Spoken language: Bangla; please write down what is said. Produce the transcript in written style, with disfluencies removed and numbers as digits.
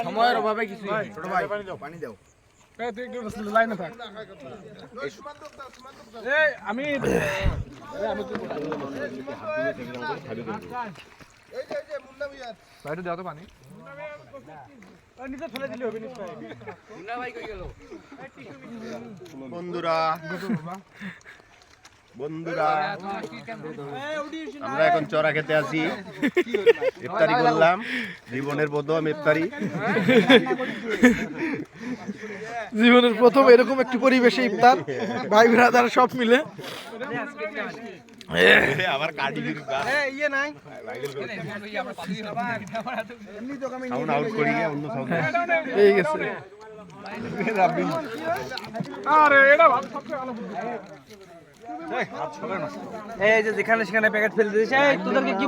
সময়ের অভাবে কিছু পানি দাও লাইনে থাক আমি দেওয়া তো পানি বন্ধুরা আমরা এখন চড়া খেতে আছি ইফতারি করলাম জীবনের প্রথম ইফতারি জীবনের প্রথম এরকম একটি পরিবেশে ইফতার ভাই ব্রাদার সব মিলে আবার কাটি ইয়ে নাই সাউন্ড আউট করি অন্য সাউন্ড এই গেছে আরে এটা ভালো সবচেয়ে ভালো এই যে যেখানে সেখানে প্যাকেট ফেলে দিয়েছে তোদেরকে কি